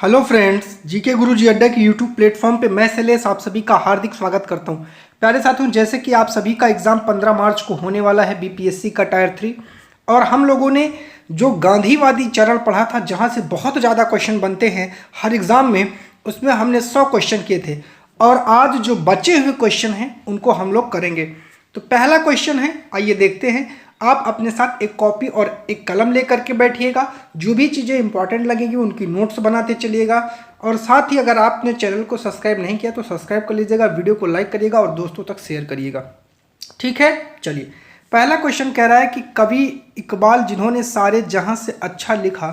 Hello friends, GK गुरुजी अड्डा के YouTube platform पे मैं शैलेश आप सभी का हार्दिक स्वागत करता हूं। प्यारे साथियों, जैसे कि आप सभी का एग्जाम 15 मार्च को होने वाला है बीपीएससी का टायर 3, और हम लोगों ने जो गांधीवादी चरण पढ़ा था जहां से बहुत ज़्यादा क्वेश्चन बनते हैं हर एग्जाम में, उसमें हमने 100 क्वेश्चन किए थे और आज जो बचे हुए क्वेश्चन हैं उनको हम लोग करेंगे। तो पहला क्वेश्चन है, आइए देखते हैं। आप अपने साथ एक कॉपी और एक कलम लेकर के बैठिएगा, जो भी चीज़ें इंपॉर्टेंट लगेंगी उनकी नोट्स बनाते चलिएगा, और साथ ही अगर आपने चैनल को सब्सक्राइब नहीं किया तो सब्सक्राइब कर लीजिएगा, वीडियो को लाइक करिएगा और दोस्तों तक शेयर करिएगा। ठीक है, चलिए। पहला क्वेश्चन कह रहा है कि कवि इकबाल जिन्होंने सारे जहां से अच्छा लिखा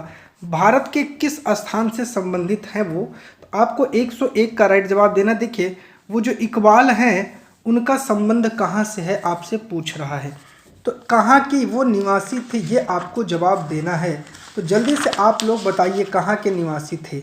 भारत के किस स्थान से संबंधित है वो। तो आपको 101 का राइट जवाब देना। देखिए, वो जो इकबाल हैं उनका संबंध कहाँ से है आपसे पूछ रहा है, तो कहाँ की वो निवासी थे ये आपको जवाब देना है। तो जल्दी से आप लोग बताइए कहाँ के निवासी थे।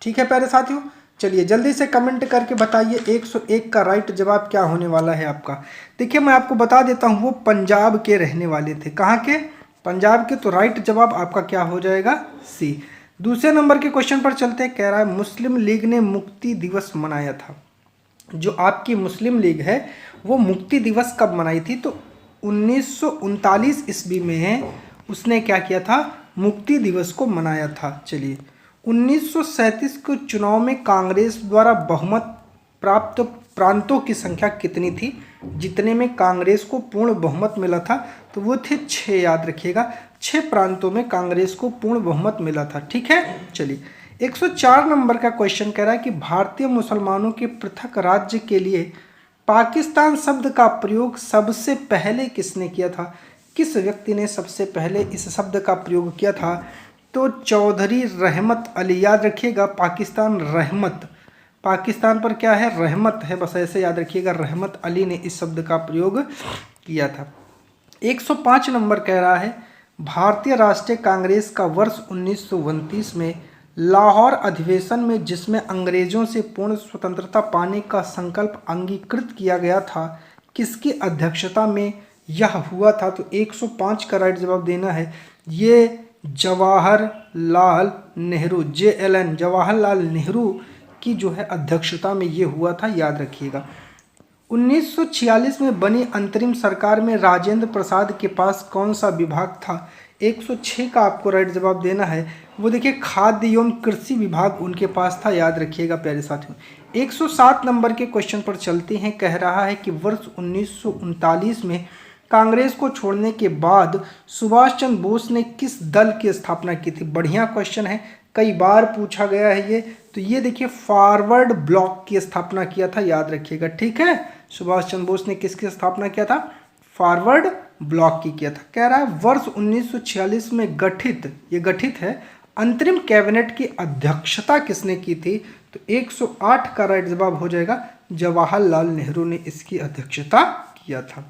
ठीक है प्यारे साथियों, चलिए जल्दी से कमेंट करके बताइए 101 का राइट जवाब क्या होने वाला है आपका। देखिए, मैं आपको बता देता हूँ, वो पंजाब के रहने वाले थे। कहाँ के? पंजाब के। तो राइट जवाब आपका क्या हो जाएगा? सी। दूसरे नंबर के क्वेश्चन पर चलते हैं। कह रहा है मुस्लिम लीग ने मुक्ति दिवस मनाया था। जो आपकी मुस्लिम लीग है वो मुक्ति दिवस कब मनाई थी? तो 1939 ईस्वी में उसने क्या किया था? मुक्ति दिवस को मनाया था। चलिए, 1937 के चुनाव में कांग्रेस द्वारा बहुमत प्राप्त प्रांतों की संख्या कितनी थी? जितने में कांग्रेस को पूर्ण बहुमत मिला था तो वो थे 6। याद रखिएगा, 6 प्रांतों में कांग्रेस को पूर्ण बहुमत मिला था। ठीक है, चलिए। 104 नंबर का क्वेश्चन कह रहा है कि भारतीय मुसलमानों के पृथक राज्य के लिए पाकिस्तान शब्द का प्रयोग सबसे पहले किसने किया था? किस व्यक्ति ने सबसे पहले इस शब्द का प्रयोग किया था? तो चौधरी रहमत अली। याद रखिएगा, पाकिस्तान रहमत, पाकिस्तान पर क्या है? रहमत है, बस ऐसे याद रखिएगा। रहमत अली ने इस शब्द का प्रयोग किया था। 105 नंबर कह रहा है भारतीय राष्ट्रीय कांग्रेस का वर्ष 1929 में लाहौर अधिवेशन में जिसमें अंग्रेजों से पूर्ण स्वतंत्रता पाने का संकल्प अंगीकृत किया गया था, किसकी अध्यक्षता में यह हुआ था? तो 105 का राइट जवाब देना है। ये जवाहरलाल नेहरू, JLN, जवाहरलाल नेहरू की जो है अध्यक्षता में ये हुआ था। याद रखिएगा। 1946 में बनी अंतरिम सरकार में राजेंद्र प्रसाद के पास कौन सा विभाग था? 106 का आपको राइट जवाब देना है। वो देखिए, खाद्य एवं कृषि विभाग उनके पास था। याद रखिएगा प्यारे साथियों। 107 नंबर के क्वेश्चन पर चलते हैं। कह रहा है कि वर्ष 1939 में कांग्रेस को छोड़ने के बाद सुभाष चंद्र बोस ने किस दल की स्थापना की थी? बढ़िया क्वेश्चन है, कई बार पूछा गया है ये। तो ये देखिए, फॉरवर्ड ब्लॉक की स्थापना किया था। याद रखिएगा, ठीक है। सुभाष चंद्र बोस ने किसकी स्थापना किया था? फॉरवर्ड ब्लॉक की किया था। कह रहा है वर्ष 1946 में गठित है अंतरिम कैबिनेट की अध्यक्षता किसने की थी? तो 108 का राइट जवाब हो जाएगा, जवाहरलाल नेहरू ने इसकी अध्यक्षता किया था।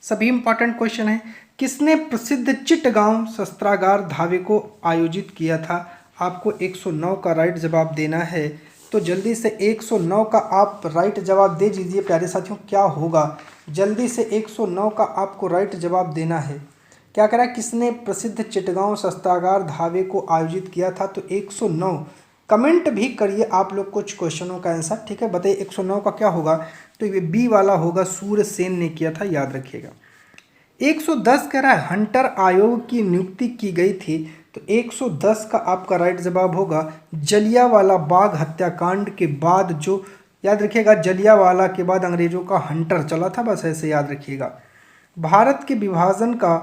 सभी इंपॉर्टेंट क्वेश्चन है। किसने प्रसिद्ध चिटगांव शस्त्रागार धावे को आयोजित किया था? आपको 109 का राइट जवाब देना है। तो जल्दी से 109 का आप राइट जवाब दे दीजिए प्यारे साथियों। क्या होगा? जल्दी से 109 का आपको राइट जवाब देना है। क्या करा? किसने प्रसिद्ध चिटगांव शस्त्रागार धावे को आयोजित किया था? तो 109 कमेंट भी करिए आप लोग कुछ क्वेश्चनों का आंसर। ठीक है, बताइए 109 का क्या होगा? तो ये बी वाला होगा, सूर्यसेन ने किया था। याद रखिएगा। 110 कह रहा है हंटर आयोग की नियुक्ति की गई थी। तो 110 का आपका राइट जवाब होगा जलियांवाला बाग हत्याकांड के बाद जो, याद रखिएगा, जलियांवाला के बाद अंग्रेजों का हंटर चला था, बस ऐसे याद रखिएगा। भारत के विभाजन का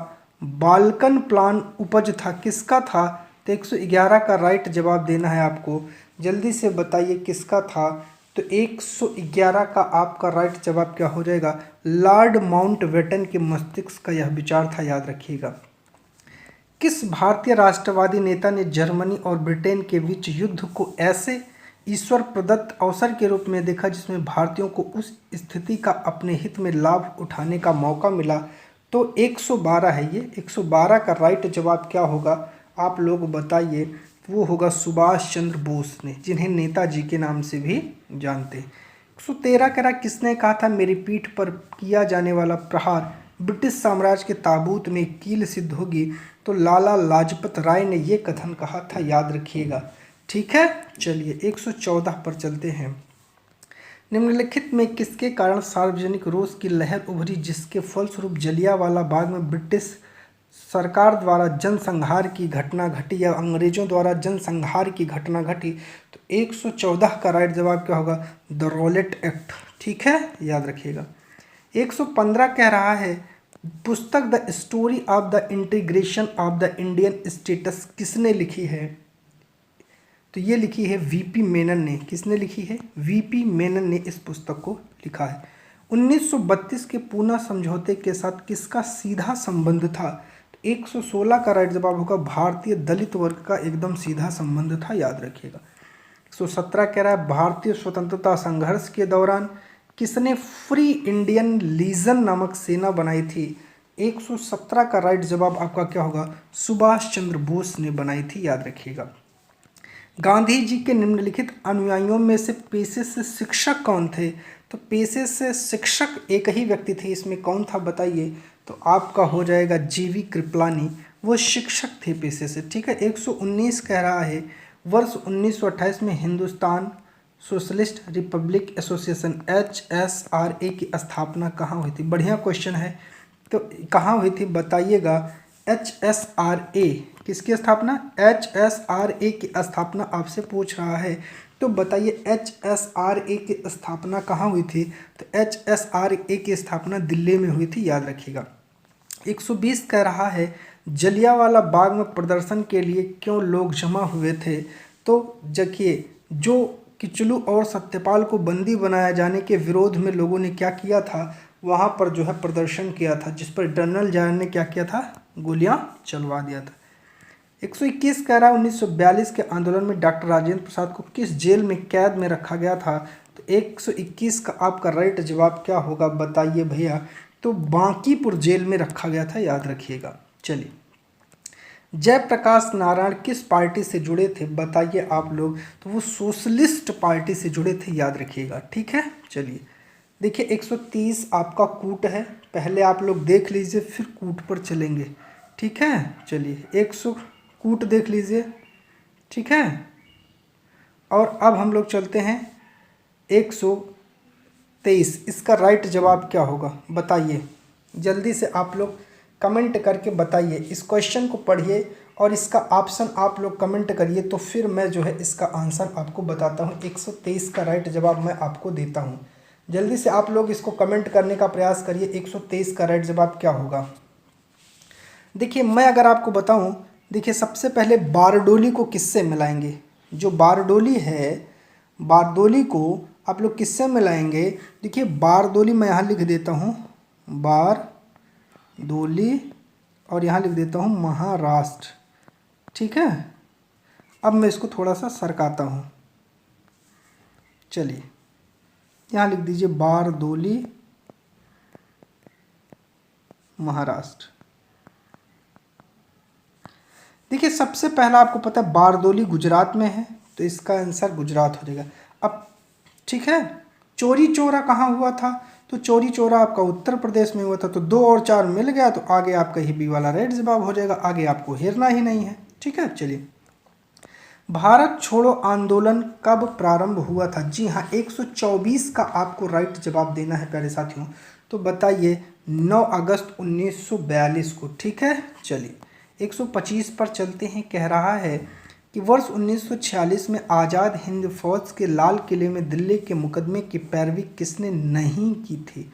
बाल्कन प्लान उपज था, किसका था? तो 111 का राइट जवाब देना है आपको। जल्दी से बताइए किसका था? तो 111 का आपका राइट जवाब क्या हो जाएगा? लॉर्ड माउंटबेटन के मस्तिष्क का यह विचार था। याद रखिएगा। किस भारतीय राष्ट्रवादी नेता ने जर्मनी और ब्रिटेन के बीच युद्ध को ऐसे ईश्वर प्रदत्त अवसर के रूप में देखा जिसमें भारतीयों को उस स्थिति का अपने हित में लाभ उठाने का मौका मिला? तो 112 है ये। 112 का राइट जवाब क्या होगा? आप लोग बताइए। वो होगा सुभाष चंद्र बोस ने, जिन्हें नेताजी के नाम से भी जानते हैं। 113 कह रहा किसने कहा था मेरी पीठ पर किया जाने वाला प्रहार ब्रिटिश साम्राज्य के ताबूत में कील सिद्ध होगी? तो लाला लाजपत राय ने ये कथन कहा था। याद रखिएगा, ठीक है, चलिए 114 पर चलते हैं। निम्नलिखित में किसके कारण सार्वजनिक रोष की लहर उभरी जिसके फलस्वरूप जलियांवाला बाग में ब्रिटिश सरकार द्वारा जनसंहार की घटना घटी या अंग्रेजों द्वारा जनसंहार की घटना घटी? तो 114 का राइट जवाब क्या होगा? The Rowlatt act. ठीक है, याद रखिएगा। 115 कह रहा है पुस्तक the story of the integration of the Indian states किसने लिखी है? तो ये लिखी है वीपी मेनन ने। किसने लिखी है? वीपी मेनन ने इस पुस्तक को लिखा है। 1932 के पूना समझौते के साथ किसका सीधा संबंध था? तो 116 का राइट जवाब होगा भारतीय दलित वर्ग का एकदम सीधा संबंध था, याद रखिएगा। 117 कह रहा है भारतीय स्वतंत्रता संघर्ष के दौरान किसने फ्री इंडियन लीजन नामक सेना बनाई थी? 117 का राइट जवाब आपका क्या होगा? सुभाष चंद्र बोस ने बनाई थी, याद रखिएगा। गांधी जी के निम्नलिखित अनुयायियों में से पेशे से शिक्षक कौन थे? तो पेशे से शिक्षक एक ही व्यक्ति थे, इसमें कौन था बताइए? तो आपका हो जाएगा जीवी कृपलानी, वो शिक्षक थे पेशे से। ठीक है, 119 कह रहा है वर्ष 1928 में Hindustan socialist Republic association HSRA की स्थापना कहाँ हुई थी? बढ़िया क्वेश्चन है, तो कहाँ हुई थी बताइएगा? HSRA किसकी स्थापना? HSRA की स्थापना आपसे पूछ रहा है, तो बताइए HSRA की स्थापना कहाँ हुई थी? तो HSRA की स्थापना दिल्ली में हुई थी, याद रखिएगा। 120 कह रहा है जलियांवाला बाग में प्रदर्शन के लिए क्यों लोग जमा हुए थे? तो देखिए, जो किचलू और सत्यपाल को बंदी बनाया जाने के विरोध में लोगों ने क्या किया था, वहाँ पर जो है प्रदर्शन किया था, जिस पर जनरल डायर ने क्या किया था? गोलियां चलवा दिया था। 121 कह रहा है 1942 के आंदोलन में डॉक्टर राजेंद्र प्रसाद को किस जेल में कैद में रखा गया था? तो 121 का आपका राइट जवाब क्या होगा बताइए भैया? तो बांकीपुर जेल में रखा गया था, याद रखिएगा। चलिए, जयप्रकाश नारायण किस पार्टी से जुड़े थे बताइए आप लोग? तो वो सोशलिस्ट पार्टी से जुड़े थे, याद रखिएगा। ठीक है, चलिए देखिए 130 आपका कूट है, पहले आप लोग देख लीजिए फिर कूट पर चलेंगे। ठीक है, चलिए 100 कूट देख लीजिए। ठीक है, और अब हम लोग चलते हैं 123। इसका राइट जवाब क्या होगा बताइए? जल्दी से आप लोग कमेंट करके बताइए। इस क्वेश्चन को पढ़िए और इसका ऑप्शन आप लोग कमेंट करिए, तो फिर मैं जो है इसका आंसर आपको बताता हूँ। 123 का राइट जवाब मैं आपको देता हूँ। जल्दी से आप लोग इसको कमेंट करने का प्रयास करिए। 123 का राइट जवाब क्या होगा? देखिए, मैं अगर आपको बताऊं, देखिए सबसे पहले बारडोली को किससे मिलाएंगे? जो बारडोली है, बारडोली को आप लोग किससे मिलाएंगे? देखिए बारडोली मैं यहाँ लिख देता हूँ बारडोली, और यहाँ लिख देता हूँ महाराष्ट्र। ठीक है, अब मैं इसको थोड़ा सा सरकाता हूँ। चलिए यहाँ लिख दीजिए बारडोली महाराष्ट्र। देखिए सबसे पहला आपको पता है बारडोली गुजरात में है, तो इसका आंसर गुजरात हो जाएगा। अब ठीक है, चोरी चोरा कहाँ हुआ था? तो चोरी चोरा आपका उत्तर प्रदेश में हुआ था, तो 2 और 4 मिल गया, तो आगे आपका ही बी वाला राइट जवाब हो जाएगा। आगे आपको हेरना ही नहीं है। ठीक है, चलिए भारत छोड़ो आंदोलन कब प्रारंभ हुआ था? जी हाँ, 124 का आपको राइट जवाब देना है प्यारे साथियों। तो बताइए 9 अगस्त 1942 को। ठीक है, चलिए 125 पर चलते हैं। कह रहा है कि वर्ष 1946 में आज़ाद हिंद फौज के लाल किले में दिल्ली के मुकदमे की पैरवी किसने नहीं की थी?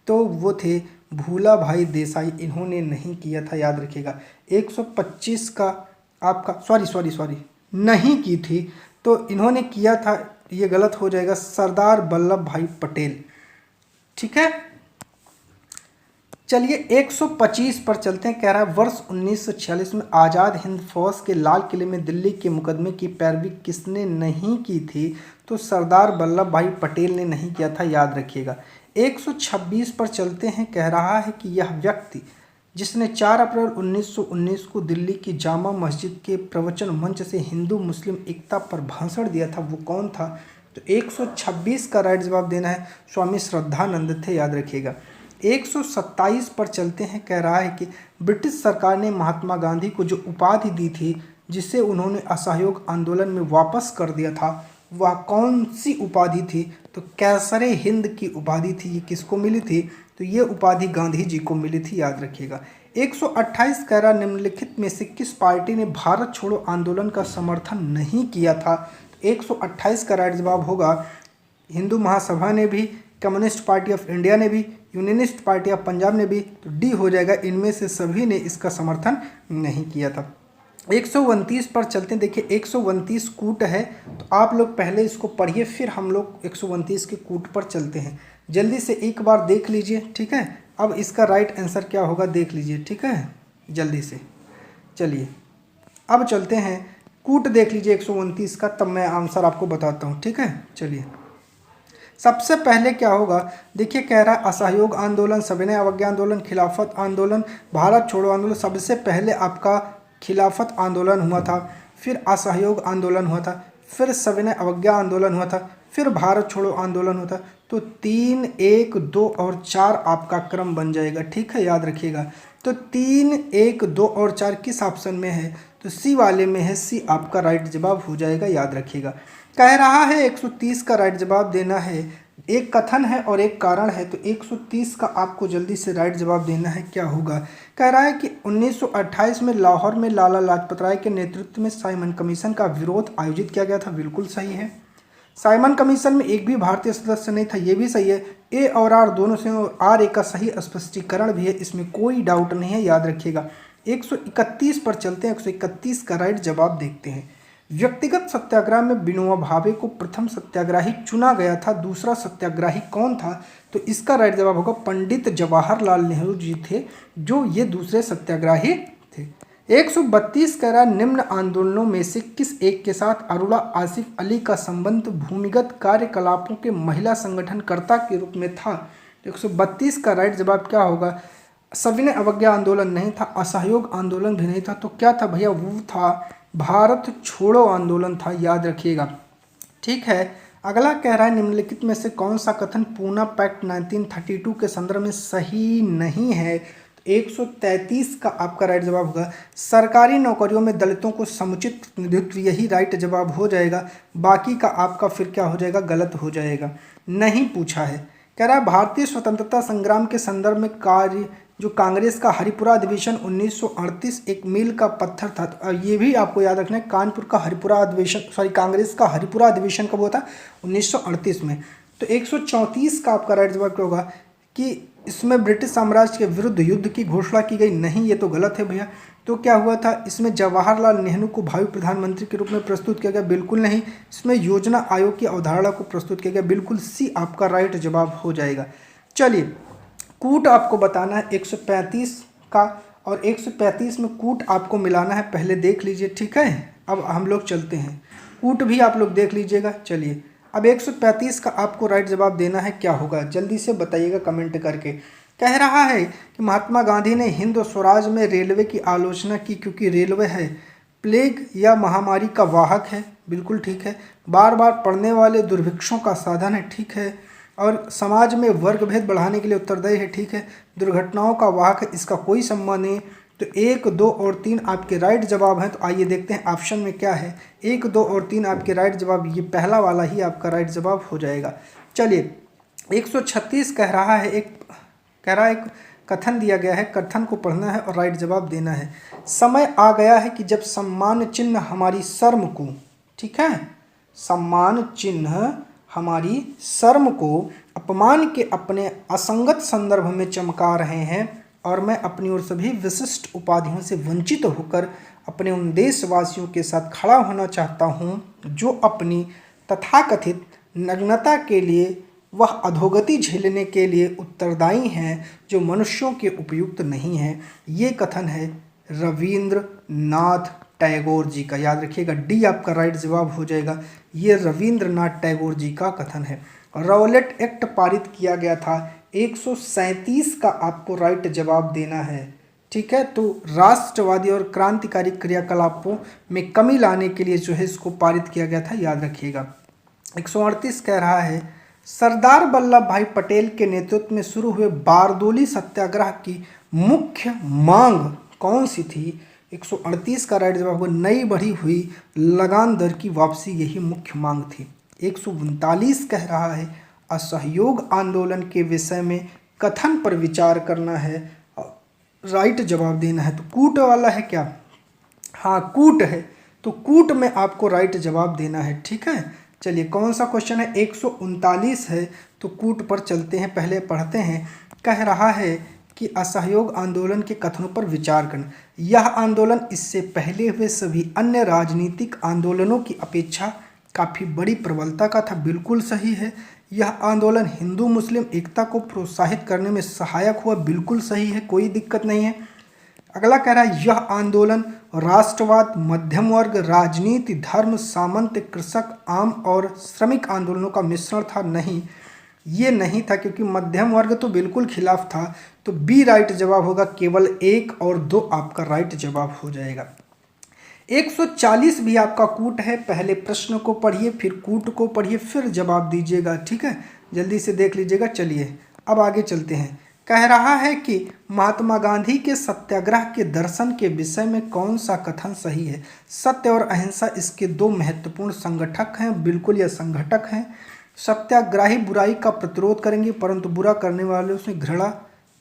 तो वो थे भूला भाई देसाई, इन्होंने नहीं किया था, याद रखिएगा। 125 का आपका सॉरी नहीं की थी, तो इन्होंने किया था, ये गलत हो जाएगा, सरदार वल्लभ भाई पटेल। ठीक है, चलिए 125 पर चलते हैं। कह रहा है वर्ष 1946 में आज़ाद हिंद फौज के लाल किले में दिल्ली के मुकदमे की पैरवी किसने नहीं की थी? तो सरदार वल्लभ भाई पटेल ने नहीं किया था, याद रखिएगा। 126 पर चलते हैं। कह रहा है कि यह व्यक्ति जिसने 4 अप्रैल 1919 को दिल्ली की जामा मस्जिद के प्रवचन मंच से हिंदू मुस्लिम एकता पर भाषण दिया था, वो कौन था? तो 126 का राइट जवाब देना है, स्वामी श्रद्धानंद थे, याद रखिएगा। 127 पर चलते हैं। कह रहा है कि ब्रिटिश सरकार ने महात्मा गांधी को जो उपाधि दी थी जिसे उन्होंने असहयोग आंदोलन में वापस कर दिया था, वह कौन सी उपाधि थी? तो कैसरे हिंद की उपाधि थी। ये किसको मिली थी? तो ये उपाधि गांधी जी को मिली थी, याद रखिएगा। 128 कह रहा निम्नलिखित में से किस पार्टी ने भारत छोड़ो आंदोलन का समर्थन नहीं किया था? तो 128 का राइट जवाब होगा हिंदू महासभा ने भी, कम्युनिस्ट पार्टी ऑफ इंडिया ने भी, यूनियनिस्ट पार्टी ऑफ पंजाब ने भी। तो डी हो जाएगा, इनमें से सभी ने इसका समर्थन नहीं किया था। 129 पर चलते हैं। देखिए 129 कूट है, तो आप लोग पहले इसको पढ़िए, फिर हम लोग 129 के कूट पर चलते हैं। जल्दी से एक बार देख लीजिए, ठीक है। अब इसका राइट आंसर क्या होगा देख लीजिए, ठीक है, जल्दी से। चलिए अब चलते हैं, कूट देख लीजिए 129 का, तब मैं आंसर आपको बताता हूँ, ठीक है। चलिए सबसे पहले क्या होगा, देखिए कह रहा है असहयोग आंदोलन, सविनय अवज्ञा आंदोलन, खिलाफत आंदोलन, भारत छोड़ो आंदोलन। सबसे पहले आपका खिलाफत आंदोलन हुआ था, फिर असहयोग आंदोलन हुआ था, फिर सविनय अवज्ञा आंदोलन हुआ था, फिर भारत छोड़ो आंदोलन हुआ था। तो 3, 1, 2 और 4 आपका क्रम बन जाएगा, ठीक है, याद रखिएगा। तो 3, 1, 2 और 4 किस ऑप्शन में है? तो सी वाले में है, सी आपका राइट जवाब हो जाएगा, याद रखिएगा। कह रहा है 130 का राइट जवाब देना है। एक कथन है और एक कारण है, तो 130 का आपको जल्दी से राइट जवाब देना है। क्या होगा? कह रहा है कि 1928 में लाहौर में लाला लाजपत राय के नेतृत्व में साइमन कमीशन का विरोध आयोजित किया गया था। बिल्कुल सही है। साइमन कमीशन में एक भी भारतीय सदस्य नहीं था, ये भी सही है। ए और आर दोनों से, और आर ए का सही स्पष्टीकरण भी है, इसमें कोई डाउट नहीं है, याद रखिएगा। 131 पर चलते हैं। 131 का राइट जवाब देखते हैं। व्यक्तिगत सत्याग्रह में विनोबा भावे को प्रथम सत्याग्रही चुना गया था, दूसरा सत्याग्रही कौन था? तो इसका राइट जवाब होगा पंडित जवाहरलाल नेहरू जी थे, जो ये दूसरे सत्याग्रही थे। 132 कह रहा निम्न आंदोलनों में से किस एक के साथ अरुणा आसिफ अली का संबंध भूमिगत कार्यकलापों के महिला संगठनकर्ता के रूप में था? 132 का राइट जवाब क्या होगा? सविनय अवज्ञा आंदोलन नहीं था, असहयोग आंदोलन भी नहीं था, तो क्या था भैया? वो था भारत छोड़ो आंदोलन था, याद रखिएगा, ठीक है। अगला कह रहा है निम्नलिखित में से कौन सा कथन पूना पैक्ट 1932 के संदर्भ में सही नहीं है? 133 का आपका राइट जवाब होगा सरकारी नौकरियों में दलितों को समुचित प्रतिनिधित्व, यही राइट जवाब हो जाएगा। बाकी का आपका फिर क्या हो जाएगा? गलत हो जाएगा, नहीं पूछा है। कह रहा है भारतीय स्वतंत्रता संग्राम के संदर्भ में कार्य जो कांग्रेस का हरिपुरा अधिवेशन 1938 एक मील का पत्थर था। तो ये भी आपको याद रखना है, कानपुर का हरिपुरा अधिवेशन, कांग्रेस का हरिपुरा अधिवेशन कब हुआ था? 1938 में। तो 134 का आपका राइट जवाब क्या होगा कि इसमें ब्रिटिश साम्राज्य के विरुद्ध युद्ध की घोषणा की गई? नहीं, ये तो गलत है भैया। तो क्या हुआ था? इसमें जवाहरलाल नेहरू को भावी प्रधानमंत्री के रूप में प्रस्तुत किया गया? बिल्कुल नहीं। इसमें योजना आयोग की अवधारणा को प्रस्तुत किया गया? बिल्कुल सी आपका राइट जवाब हो जाएगा। चलिए कूट आपको बताना है 135 का, और 135 में कूट आपको मिलाना है, पहले देख लीजिए, ठीक है। अब हम लोग चलते हैं, कूट भी आप लोग देख लीजिएगा। चलिए अब 135 का आपको राइट जवाब देना है। क्या होगा जल्दी से बताइएगा कमेंट करके। कह रहा है कि महात्मा गांधी ने हिंद स्वराज में रेलवे की आलोचना की क्योंकि रेलवे है प्लेग या महामारी का वाहक है। बिल्कुल ठीक है। बार बार पड़ने वाले दुर्भिक्षों का साधन है, ठीक है। और समाज में वर्ग भेद बढ़ाने के लिए उत्तरदायी है, ठीक है। दुर्घटनाओं का वाहक है, इसका कोई संबंध नहीं। तो 1, 2 और 3 आपके राइट जवाब हैं। तो आइए देखते हैं ऑप्शन में क्या है। 1, 2 और 3 आपके राइट जवाब, ये पहला वाला ही आपका राइट जवाब हो जाएगा। चलिए 136 कह रहा है, एक कथन दिया गया है, कथन को पढ़ना है और राइट जवाब देना है। समय आ गया है कि जब सम्मान चिन्ह हमारी शर्म को, ठीक है, सम्मान चिन्ह हमारी शर्म को अपमान के अपने असंगत संदर्भ में चमका रहे हैं, और मैं अपनी ओर सभी विशिष्ट उपाधियों से वंचित होकर अपने उन देशवासियों के साथ खड़ा होना चाहता हूं जो अपनी तथाकथित नग्नता के लिए वह अधोगति झेलने के लिए उत्तरदायी हैं जो मनुष्यों के उपयुक्त नहीं हैं। ये कथन है रविंद्रनाथ टैगोर जी का, याद रखिएगा, डी आपका राइट जवाब हो जाएगा। ये रविंद्रनाथ टैगोर जी का कथन है। रॉलेट एक्ट पारित किया गया था, 137 का आपको राइट जवाब देना है, ठीक है। तो राष्ट्रवादी और क्रांतिकारी क्रियाकलापों में कमी लाने के लिए जो है इसको पारित किया गया था, याद रखिएगा। 138 कह रहा है सरदार वल्लभ भाई पटेल के नेतृत्व में शुरू हुए बारदोली सत्याग्रह की मुख्य मांग कौन सी थी? 138 का राइट जवाब होगा नई बढ़ी हुई लगान दर की वापसी, यही मुख्य मांग थी। 139 कह रहा है असहयोग आंदोलन के विषय में कथन पर विचार करना है, राइट जवाब देना है। तो कूट वाला है क्या? हाँ कूट है, तो कूट में आपको राइट जवाब देना है, ठीक है। चलिए कौन सा क्वेश्चन है? 139 है, तो कूट पर चलते हैं, पहले पढ़ते हैं। कह रहा है कि असहयोग आंदोलन के कथनों पर विचार करना। यह आंदोलन इससे पहले हुए सभी अन्य राजनीतिक आंदोलनों की अपेक्षा काफ़ी बड़ी प्रबलता का था, बिल्कुल सही है। यह आंदोलन हिंदू मुस्लिम एकता को प्रोत्साहित करने में सहायक हुआ, बिल्कुल सही है, कोई दिक्कत नहीं है। अगला कह रहा है यह आंदोलन राष्ट्रवाद, मध्यम वर्ग, राजनीति, धर्म, सामंत, कृषक, आम और श्रमिक आंदोलनों का मिश्रण था। नहीं, ये नहीं था, क्योंकि मध्यम वर्ग तो बिल्कुल खिलाफ था। तो बी राइट जवाब होगा, केवल 1 और 2 आपका राइट जवाब हो जाएगा। 140 भी आपका कूट है, पहले प्रश्न को पढ़िए, फिर कूट को पढ़िए, फिर जवाब दीजिएगा, ठीक है, जल्दी से देख लीजिएगा। चलिए अब आगे चलते हैं। कह रहा है कि महात्मा गांधी के सत्याग्रह के दर्शन के विषय में कौन सा कथन सही है? सत्य और अहिंसा इसके 2 महत्वपूर्ण संगठक हैं, बिल्कुल यह संगठक हैं। सत्याग्रही बुराई का प्रतिरोध करेंगे, परंतु बुरा करने वालों से घृणा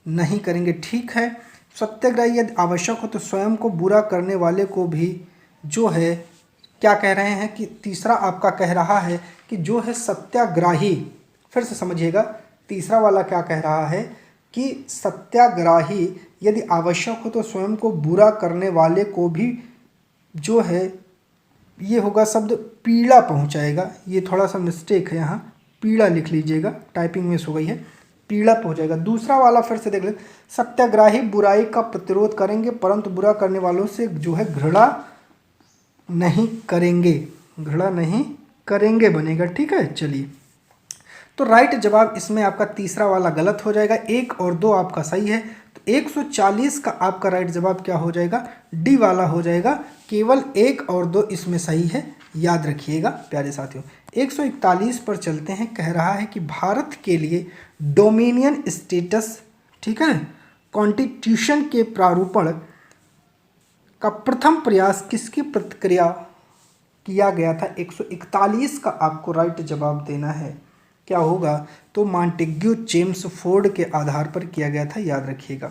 नहीं करेंगे, ठीक है। सत्याग्रही यदि आवश्यक हो तो स्वयं को बुरा करने वाले को भी जो है क्या कह रहे हैं कि तीसरा आपका कह रहा है कि जो है सत्याग्रही, फिर से समझिएगा, तीसरा वाला क्या कह रहा है कि सत्याग्रही यदि आवश्यक हो तो स्वयं को बुरा करने वाले को भी जो है, ये होगा शब्द पीड़ा पहुंचाएगा। ये थोड़ा सा मिस्टेक है, यहाँ पीड़ा लिख लीजिएगा, टाइपिंग मिस हो गई है, पीड़ा पहुंचाएगा। दूसरा वाला फिर से देख ले, सत्याग्रही बुराई का प्रतिरोध करेंगे, परंतु बुरा करने वालों से जो है घृणा नहीं करेंगे, घृणा नहीं करेंगे बनेगा, ठीक है। चलिए तो राइट जवाब इसमें आपका तीसरा वाला गलत हो जाएगा, 1 और 2 आपका सही है। तो 140 का आपका राइट जवाब क्या हो जाएगा? डी वाला हो जाएगा, केवल 1 और 2 इसमें सही है, याद रखिएगा प्यारे साथियों। 141 पर चलते हैं। कह रहा है कि भारत के लिए डोमिनियन स्टेटस, ठीक है, कॉन्स्टिट्यूशन के प्रारूपण का प्रथम प्रयास किसकी प्रतिक्रिया किया गया था? 141 का आपको राइट जवाब देना है, क्या होगा? तो मॉन्टेग्यू चेम्सफोर्ड के आधार पर किया गया था, याद रखिएगा।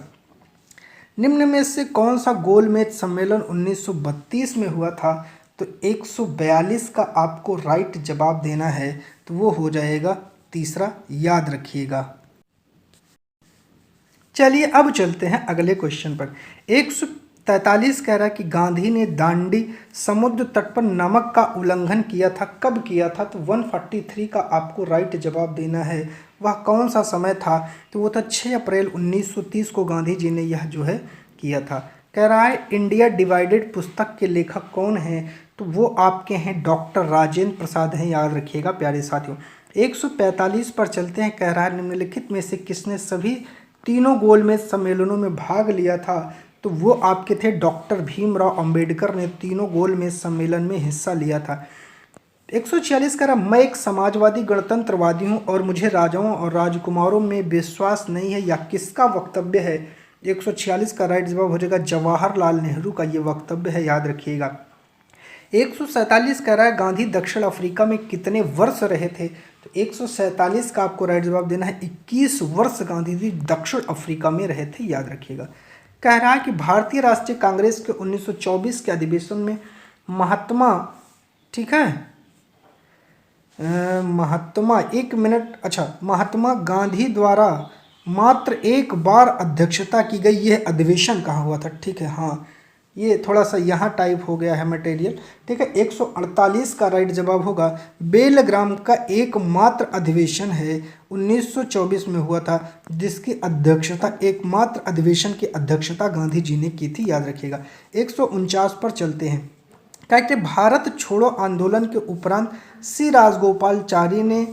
निम्न में से कौन सा गोलमेज सम्मेलन 1932 में हुआ था? तो 142 का आपको राइट जवाब देना है, तो वो हो जाएगा तीसरा, याद रखिएगा। चलिए अब चलते हैं अगले क्वेश्चन पर। 143 कह रहा है कि गांधी ने दांडी समुद्र तट पर नमक का उल्लंघन किया था, कब किया था? तो 143 का आपको राइट जवाब देना है, वह कौन सा समय था? तो वो था 6 अप्रैल 1930 को गांधी जी ने यह जो है किया था। कह रहा है इंडिया डिवाइडेड पुस्तक के लेखक कौन हैं? तो वो आपके हैं डॉक्टर राजेंद्र प्रसाद हैं, याद रखिएगा प्यारे साथियों। 145 पर चलते हैं। कह रहा है निम्नलिखित में से किसने सभी तीनों गोलमेज सम्मेलनों में भाग लिया था? तो वो आपके थे डॉक्टर भीमराव अंबेडकर ने तीनों गोलमेज सम्मेलन में हिस्सा लिया था। 146 कह रहा मैं एक समाजवादी गणतंत्रवादी हूँ और मुझे राजाओं और राजकुमारों में विश्वास नहीं है, या किसका वक्तव्य है? 146 का राइट जवाब हो जाएगा जवाहरलाल नेहरू का ये वक्तव्य है, याद रखिएगा। 147 कह रहा है गांधी दक्षिण अफ्रीका में कितने वर्ष रहे थे? तो 147 का आपको राइट जवाब देना है 21 वर्ष गांधी जी दक्षिण अफ्रीका में रहे थे, याद रखिएगा। कह रहा है कि भारतीय राष्ट्रीय कांग्रेस के 1924 के अधिवेशन में महात्मा, ठीक है, महात्मा गांधी द्वारा मात्र एक बार अध्यक्षता की गई, यह अधिवेशन कहाँ हुआ था? ठीक है, हाँ ये थोड़ा सा यहाँ टाइप हो गया है मटेरियल, ठीक है। 148 का राइट जवाब होगा बेलग्राम का एकमात्र अधिवेशन है 1924 में हुआ था, जिसकी अध्यक्षता, एकमात्र अधिवेशन की अध्यक्षता गांधी जी ने की थी, याद रखिएगा। 149 पर चलते हैं। कहते भारत छोड़ो आंदोलन के उपरांत सी राजगोपालचारी ने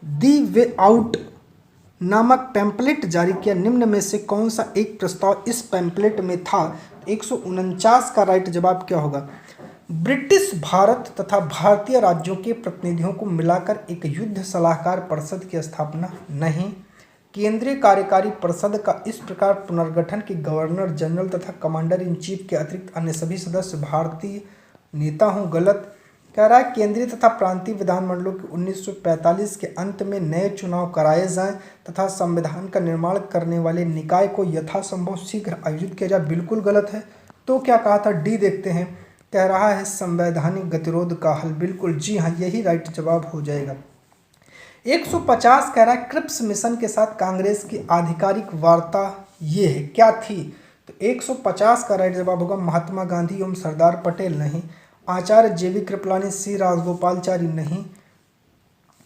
दी वे आउट नामक पैम्पलेट जारी किया, निम्न में से कौन सा एक प्रस्ताव इस पैम्पलेट में था? 149 का राइट जवाब क्या होगा? ब्रिटिश भारत तथा भारतीय राज्यों के प्रतिनिधियों को मिलाकर एक युद्ध सलाहकार परिषद की स्थापना, नहीं। केंद्रीय कार्यकारी परिषद का इस प्रकार पुनर्गठन कि गवर्नर जनरल तथा कमांडर इन चीफ के अतिरिक्त अन्य सभी सदस्य भारतीय नेता हों, गलत। कह रहा है केंद्रीय तथा प्रांतीय विधानमंडलों के 1945 के अंत में नए चुनाव कराए जाएं तथा संविधान का निर्माण करने वाले निकाय को यथासंभव शीघ्र आयोजित किया जाए, बिल्कुल गलत है। तो क्या कहा था, डी देखते हैं। कह रहा है संवैधानिक गतिरोध का हल, बिल्कुल जी हाँ, यही राइट जवाब हो जाएगा। 150 कह रहा है क्रिप्स मिशन के साथ कांग्रेस की आधिकारिक वार्ता ये है, क्या थी? तो 150 का राइट जवाब होगा महात्मा गांधी एवं सरदार पटेल, नहीं। आचार्य जेबी कृपलानी, सी राजगोपालचारी, नहीं।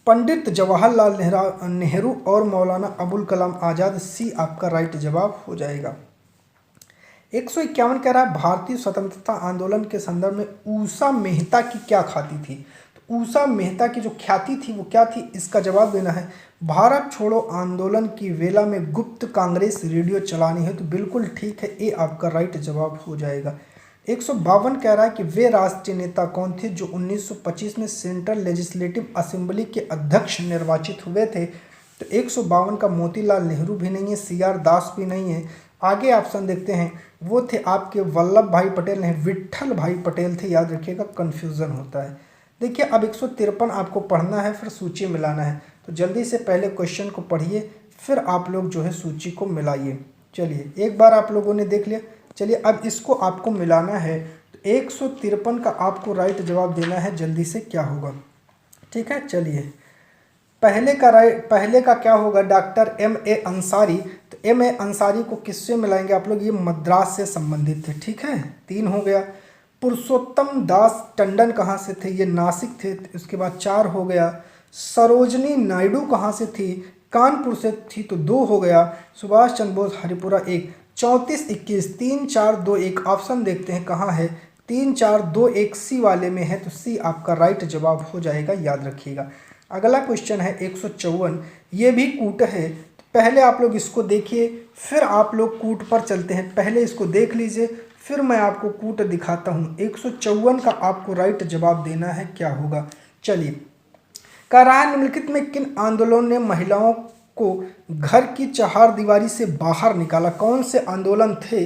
पंडित जवाहरलाल नेहरू और मौलाना अबुल कलाम आज़ाद, सी आपका राइट जवाब हो जाएगा। 151 कह रहा है भारतीय स्वतंत्रता आंदोलन के संदर्भ में ऊषा मेहता की क्या ख्याति थी? तो ऊषा मेहता की जो ख्याति थी वो क्या थी, इसका जवाब देना है भारत छोड़ो आंदोलन की वेला में गुप्त कांग्रेस रेडियो चलानी है, तो बिल्कुल ठीक है, ये आपका राइट जवाब हो जाएगा। 152 कह रहा है कि वे राष्ट्रीय नेता कौन थे जो 1925 में सेंट्रल लेजिस्लेटिव असेंबली के अध्यक्ष निर्वाचित हुए थे? तो 152 का मोतीलाल नेहरू भी नहीं है, CR दास भी नहीं है। आगे ऑप्शन देखते हैं, वो थे आपके वल्लभ भाई पटेल, नहीं, विट्ठल भाई पटेल थे, याद रखिएगा, कन्फ्यूज़न होता है। देखिए अब 153 आपको पढ़ना है, फिर सूची मिलाना है, तो जल्दी से पहले क्वेश्चन को पढ़िए, फिर आप लोग जो है सूची को मिलाइए। चलिए एक बार आप लोगों ने देख लिया, चलिए अब इसको आपको मिलाना है। तो 153 का आपको राइट जवाब देना है, जल्दी से क्या होगा, ठीक है। चलिए पहले का क्या होगा, डॉक्टर MA अंसारी। तो MA अंसारी को किससे मिलाएंगे आप लोग, ये मद्रास से संबंधित थे, ठीक है, 3 हो गया। पुरुषोत्तम दास टंडन कहाँ से थे, ये नासिक थे, उसके बाद 4 हो गया। सरोजनी नायडू कहाँ से थी, कानपुर से थी, तो 2 हो गया। सुभाष चंद्र बोस हरिपुरा 1। 34 21 3 4 2 1 ऑप्शन देखते हैं कहाँ है, 3 4 2 1 सी वाले में है, तो सी आपका राइट जवाब हो जाएगा, याद रखिएगा। अगला क्वेश्चन है 154, ये भी कूट है। तो पहले आप लोग इसको देखिए, फिर आप लोग कूट पर चलते हैं। पहले इसको देख लीजिए, फिर मैं आपको कूट दिखाता हूँ। 154 का आपको राइट जवाब देना है, क्या होगा। चलिए कह रहा है निम्नलिखित में किन आंदोलनों ने महिलाओं को घर की चहारदीवारी से बाहर निकाला, कौन से आंदोलन थे?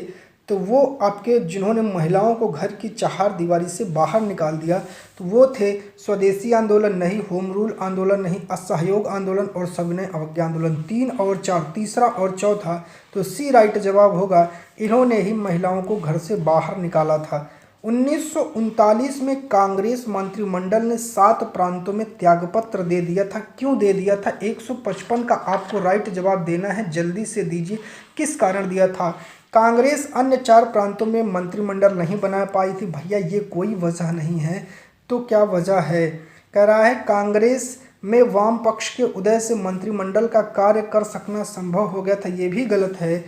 तो वो आपके जिन्होंने महिलाओं को घर की चहारदीवारी से बाहर निकाल दिया, तो वो थे स्वदेशी आंदोलन, नहीं, होम रूल आंदोलन, नहीं, असहयोग आंदोलन और सविनय अवज्ञा आंदोलन। 3 और 4, तीसरा और चौथा, तो सी राइट जवाब होगा, इन्होंने ही महिलाओं को घर से बाहर निकाला था। 1939 में कांग्रेस मंत्रिमंडल ने 7 प्रांतों में त्यागपत्र दे दिया था, क्यों दे दिया था? 155 का आपको राइट जवाब देना है, जल्दी से दीजिए, किस कारण दिया था? कांग्रेस अन्य 4 प्रांतों में मंत्रिमंडल नहीं बना पाई थी, भैया ये कोई वजह नहीं है, तो क्या वजह है? कह रहा है कांग्रेस में वाम पक्ष के उदय से मंत्रिमंडल का कार्य कर सकना संभव हो गया था, ये भी गलत है।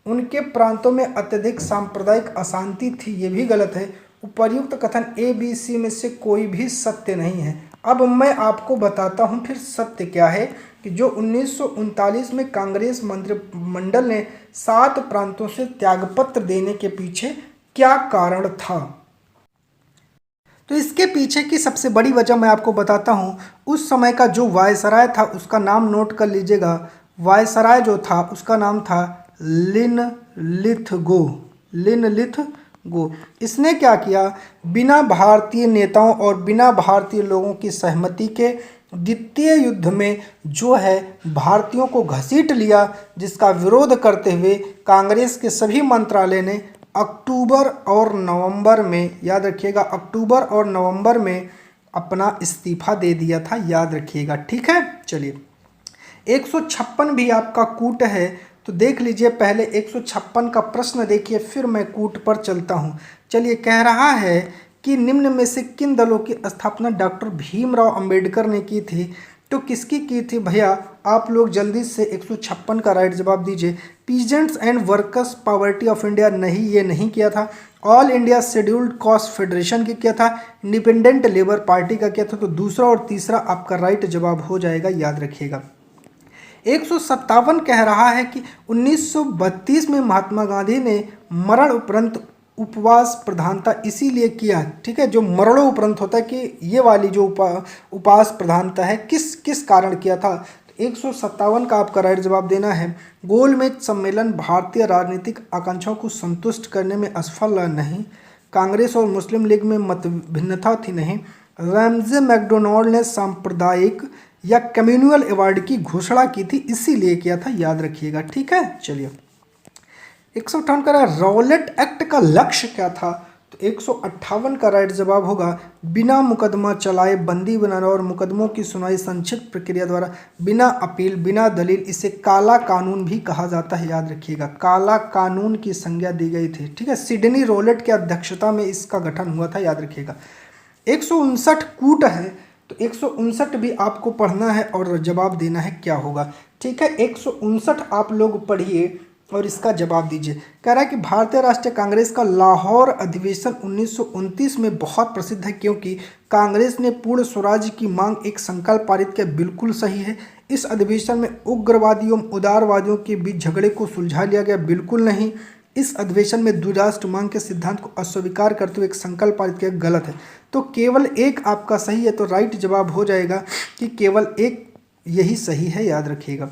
उनके प्रांतों में अत्यधिक सांप्रदायिक अशांति थी, ये भी गलत है। उपर्युक्त कथन ABC में से कोई भी सत्य नहीं है। अब मैं आपको बताता हूँ फिर सत्य क्या है, कि जो 1939 में कांग्रेस मंत्रिमंडल ने 7 प्रांतों से त्यागपत्र देने के पीछे क्या कारण था। तो इसके पीछे की सबसे बड़ी वजह मैं आपको बताता हूँ। उस समय का जो वायसराय था उसका नाम नोट कर लीजिएगा। वायसराय जो था उसका नाम था लिनलिथगो। इसने क्या किया, बिना भारतीय नेताओं और बिना भारतीय लोगों की सहमति के द्वितीय युद्ध में जो है भारतीयों को घसीट लिया, जिसका विरोध करते हुए कांग्रेस के सभी मंत्रालय ने अक्टूबर और नवंबर में, याद रखिएगा, अक्टूबर और नवंबर में अपना इस्तीफा दे दिया था, याद रखिएगा, ठीक है। चलिए 156 भी आपका कूट है, तो देख लीजिए, पहले 156 का प्रश्न देखिए, फिर मैं कूट पर चलता हूँ। चलिए कह रहा है कि निम्न में से किन दलों की स्थापना डॉक्टर भीमराव अंबेडकर ने की थी? तो किसकी की थी भैया, आप लोग जल्दी से 156 का राइट जवाब दीजिए। Peasants and workers poverty of India, नहीं, ये नहीं किया था। All India scheduled caste federation की किया था। इंडिपेंडेंट लेबर पार्टी का किया था। तो दूसरा और तीसरा आपका राइट जवाब हो जाएगा, याद रखिएगा। 157 कह रहा है कि 1932 में महात्मा गांधी ने मरण उपरांत उपवास प्रधानता इसीलिए किया, ठीक है, जो मरणों उपरांत होता है कि ये वाली जो उपवास प्रधानता है किस कारण किया था? 157 का आपका राइट जवाब देना है गोलमेज सम्मेलन भारतीय राजनीतिक आकांक्षाओं को संतुष्ट करने में असफल नहीं, कांग्रेस और मुस्लिम लीग में मत भिन्नता थी नहीं, रैमजे मैकडोनाल्ड ने सांप्रदायिक या कम्युनल अवार्ड की घोषणा की थी इसीलिए किया था, याद रखिएगा। ठीक है, चलिए 158 का रॉलेट एक्ट का लक्ष्य क्या था, तो 158 का राइट जवाब होगा बिना मुकदमा चलाए बंदी बनाना और मुकदमों की सुनवाई संक्षिप्त प्रक्रिया द्वारा बिना अपील बिना दलील, इसे काला कानून भी कहा जाता है, याद रखिएगा। काला कानून की संज्ञा दी गई थी। ठीक है, सिडनी रॉलेट की अध्यक्षता में इसका गठन हुआ था, याद रखिएगा। 159 कूट है, तो 159 भी आपको पढ़ना है और जवाब देना है क्या होगा। ठीक है, 159 आप लोग पढ़िए और इसका जवाब दीजिए। कह रहा है कि भारतीय राष्ट्रीय कांग्रेस का लाहौर अधिवेशन 1929 में बहुत प्रसिद्ध है क्योंकि कांग्रेस ने पूर्ण स्वराज की मांग एक संकल्प पारित किया, बिल्कुल सही है। इस अधिवेशन में उग्रवादियों उदारवादियों के बीच झगड़े को सुलझा लिया गया, बिल्कुल नहीं। इस अधिवेशन में द्विराष्ट्र मांग के सिद्धांत को अस्वीकार करते हुए एक संकल्प पारित किया, गलत है। तो केवल एक आपका सही है, तो राइट जवाब हो जाएगा कि केवल एक यही सही है, याद रखिएगा।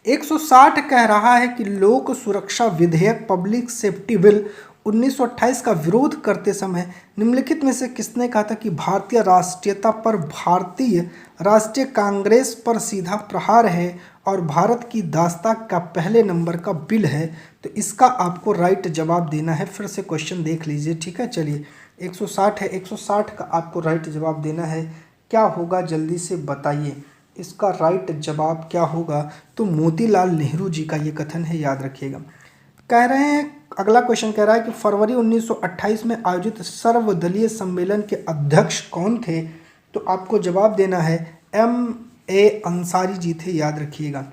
160 कह रहा है कि लोक सुरक्षा विधेयक पब्लिक सेफ्टी बिल 1928 का विरोध करते समय निम्नलिखित में से किसने कहा था कि भारतीय राष्ट्रीयता पर भारतीय राष्ट्रीय कांग्रेस पर सीधा प्रहार है और भारत की दास्ता का पहले नंबर का बिल है। तो इसका आपको राइट जवाब देना है। फिर से क्वेश्चन देख लीजिए। ठीक है, चलिए 160 है, 160 का आपको राइट जवाब देना है। क्या होगा जल्दी से बताइए, इसका राइट जवाब क्या होगा। तो मोतीलाल नेहरू जी का ये कथन है, याद रखिएगा। कह रहे हैं, अगला क्वेश्चन कह रहा है कि फरवरी 1928 में आयोजित सर्वदलीय सम्मेलन के अध्यक्ष कौन थे। तो आपको जवाब देना है M.A. अंसारी जी थे, याद रखिएगा।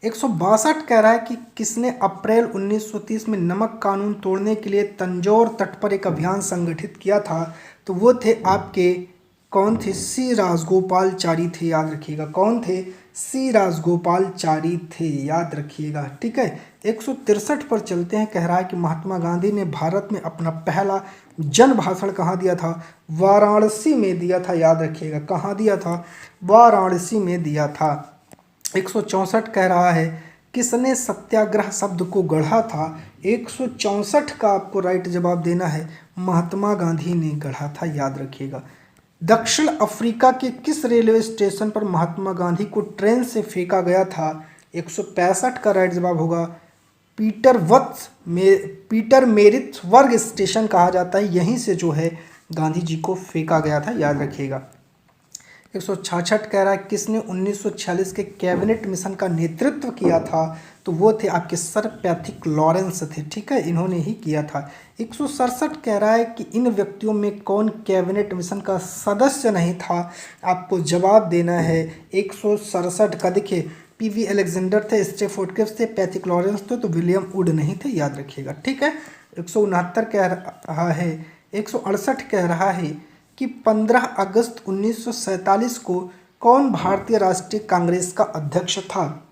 162 कह रहा है कि किसने अप्रैल 1930 में नमक कानून तोड़ने के लिए तंजौर तट पर एक अभियान संगठित किया था। तो वो थे आपके कौन थे, सी राजगोपालचारी थे, याद रखिएगा। कौन थे, सी राजगोपालचारी थे, याद रखिएगा। ठीक है, 163 पर चलते हैं। कह रहा है कि महात्मा गांधी ने भारत में अपना पहला जन भाषण कहाँ दिया था, वाराणसी में दिया था, याद रखिएगा। कहाँ दिया था, वाराणसी में दिया था। 164 कह रहा है किसने सत्याग्रह शब्द को गढ़ा था। 164 का आपको राइट जवाब देना है महात्मा गांधी ने गढ़ा था, याद रखिएगा। दक्षिण अफ्रीका के किस रेलवे स्टेशन पर महात्मा गांधी को ट्रेन से फेंका गया था। 165 का राइट जवाब होगा पीटर मेरिट्सबर्ग स्टेशन कहा जाता है, यहीं से जो है गांधी जी को फेंका गया था, याद रखिएगा। 166 कह रहा है किसने 1946 के कैबिनेट मिशन का नेतृत्व किया था। तो वो थे आपके सर पैथिक लॉरेंस थे। ठीक है, इन्होंने ही किया था। 167 कह रहा है कि इन व्यक्तियों में कौन कैबिनेट मिशन का सदस्य नहीं था। आपको जवाब देना है 167 का। देखिए, PV अलेक्जेंडर थे, स्टेफोर्ड क्रिप्स थे, पैथिक लॉरेंस थे, तो विलियम वुड नहीं थे, याद रखिएगा। ठीक है, 169 कह रहा है 168 कह रहा है कि 15 अगस्त 1947 को कौन भारतीय राष्ट्रीय कांग्रेस का अध्यक्ष था।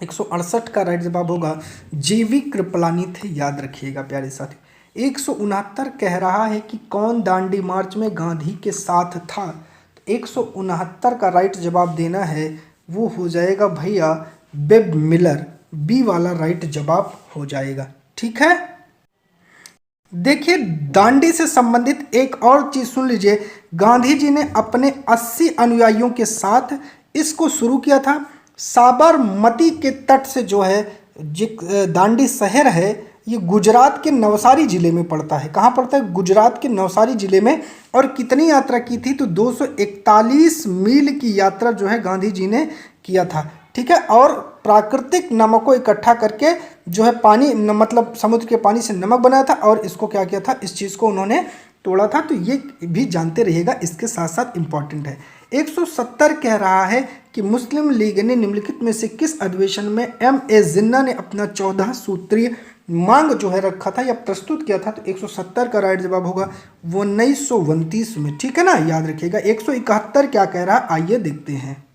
168 का राइट जवाब होगा JV कृपलानी थे, याद रखिएगा प्यारे साथी। 169 कह रहा है कि कौन दांडी मार्च में गांधी के साथ था। तो 169 का राइट जवाब देना है, वो हो जाएगा भैया बेब मिलर, बी वाला राइट जवाब हो जाएगा। ठीक है, देखिए दांडी से संबंधित एक और चीज सुन लीजिए। गांधी जी ने अपने 80 अनुयायियों के साथ इसको शुरू किया था। साबरमती के तट से जो है दांडी शहर है, ये गुजरात के नवसारी जिले में पड़ता है। कहाँ पड़ता है, गुजरात के नवसारी जिले में। और कितनी यात्रा की थी, तो 241 मील की यात्रा जो है गांधी जी ने किया था। ठीक है, और प्राकृतिक नमक को इकट्ठा करके जो है पानी मतलब समुद्र के पानी से नमक बनाया था और इसको क्या किया था, इस चीज़ को उन्होंने तोड़ा था। तो ये भी जानते रहिएगा, इसके साथ साथ इम्पॉर्टेंट है। 170 कह रहा है कि मुस्लिम लीग ने निम्नलिखित में से किस अधिवेशन में M.A. जिन्ना ने अपना 14 सूत्रीय मांग जो है रखा था या प्रस्तुत किया था। तो 170 का राइट जवाब होगा 1929 में। ठीक है ना, याद रखिएगा। 171 क्या कह रहा है, आइए देखते हैं।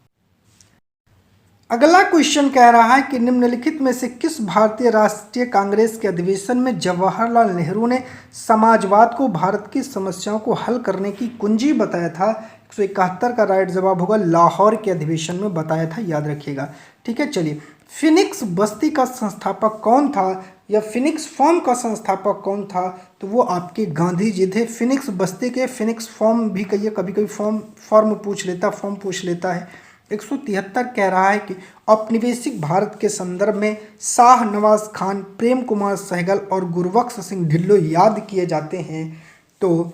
अगला क्वेश्चन कह रहा है कि निम्नलिखित में से किस भारतीय राष्ट्रीय कांग्रेस के अधिवेशन में जवाहरलाल नेहरू ने समाजवाद को भारत की समस्याओं को हल करने की कुंजी बताया था। 171 का राइट जवाब होगा लाहौर के अधिवेशन में बताया था, याद रखिएगा। ठीक है, चलिए फिनिक्स बस्ती का संस्थापक कौन था या फिनिक्स फॉर्म का संस्थापक कौन था, तो वो आपके गांधी जी थे। फिनिक्स बस्ती के फिनिक्स फॉर्म भी कहिए, कभी कभी फॉर्म पूछ लेता है। 173 कह रहा है कि औपनिवेशिक भारत के संदर्भ में शाह नवाज खान, प्रेम कुमार सहगल और गुरबख्श सिंह ढिल्लों याद किए जाते हैं। तो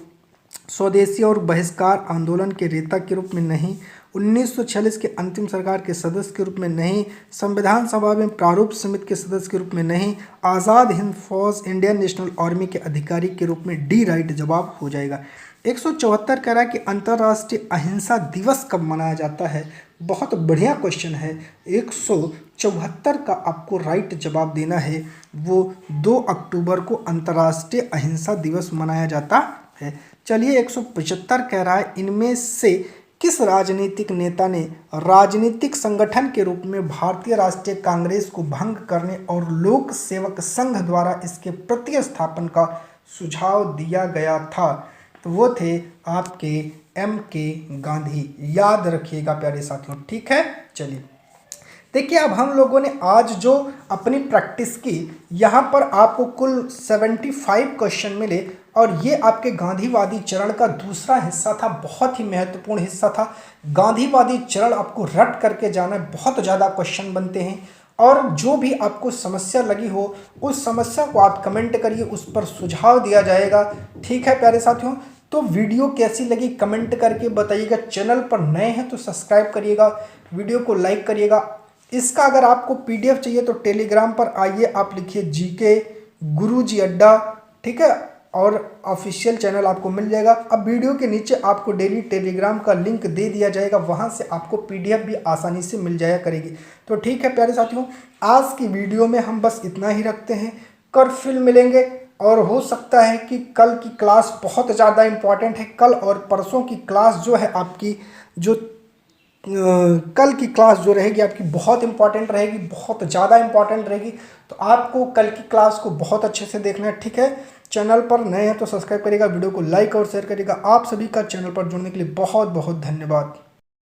स्वदेशी और बहिष्कार आंदोलन के नेता के रूप में नहीं, 1946 के अंतिम सरकार के सदस्य के रूप में नहीं, संविधान सभा में प्रारूप समिति के सदस्य के रूप में नहीं, आज़ाद हिंद फौज इंडियन नेशनल आर्मी के अधिकारी के रूप में डी राइट जवाब हो जाएगा। 174 कह रहा है कि अंतर्राष्ट्रीय अहिंसा दिवस कब मनाया जाता है। बहुत बढ़िया क्वेश्चन है। 174 का आपको राइट जवाब देना है। वो 2 अक्टूबर को अंतर्राष्ट्रीय अहिंसा दिवस मनाया जाता है। चलिए 175 कह रहा है इनमें से किस राजनीतिक नेता ने राजनीतिक संगठन के रूप में भारतीय राष्ट्रीय कांग्रेस को भंग करने और लोक सेवक संघ द्वारा इसके प्रतिस्थापन का सुझाव दिया गया था, तो वो थे आपके M.K. गांधी, याद रखिएगा प्यारे साथियों। ठीक है, चलिए देखिए अब हम लोगों ने आज जो अपनी प्रैक्टिस की, यहाँ पर आपको कुल 75 क्वेश्चन मिले और ये आपके गांधीवादी चरण का दूसरा हिस्सा था। बहुत ही महत्वपूर्ण हिस्सा था। गांधीवादी चरण आपको रट करके जाना है, बहुत ज़्यादा क्वेश्चन बनते हैं और जो भी आपको समस्या लगी हो उस समस्या को आप कमेंट करिए, उस पर सुझाव दिया जाएगा। ठीक है प्यारे साथियों, तो वीडियो कैसी लगी कमेंट करके बताइएगा। चैनल पर नए हैं तो सब्सक्राइब करिएगा, वीडियो को लाइक करिएगा। इसका अगर आपको PDF चाहिए तो टेलीग्राम पर आइए, आप लिखिए GK गुरुजी अड्डा, ठीक है, और ऑफिशियल चैनल आपको मिल जाएगा। अब वीडियो के नीचे आपको डेली टेलीग्राम का लिंक दे दिया जाएगा, वहां से आपको PDF भी आसानी से मिल जाया करेगी। तो ठीक है प्यारे साथियों, आज की वीडियो में हम बस इतना ही रखते हैं। कल फिर मिलेंगे और हो सकता है कि कल की क्लास बहुत ज़्यादा इम्पॉर्टेंट है। कल और परसों की क्लास जो है आपकी, जो कल की क्लास जो रहेगी आपकी बहुत इंपॉर्टेंट रहेगी, बहुत ज़्यादा इंपॉर्टेंट रहेगी। तो आपको कल की क्लास को बहुत अच्छे से देखना है। ठीक है, चैनल पर नए हैं तो सब्सक्राइब करिएगा, वीडियो को लाइक और शेयर करिएगा। आप सभी का चैनल पर जुड़ने के लिए बहुत बहुत धन्यवाद।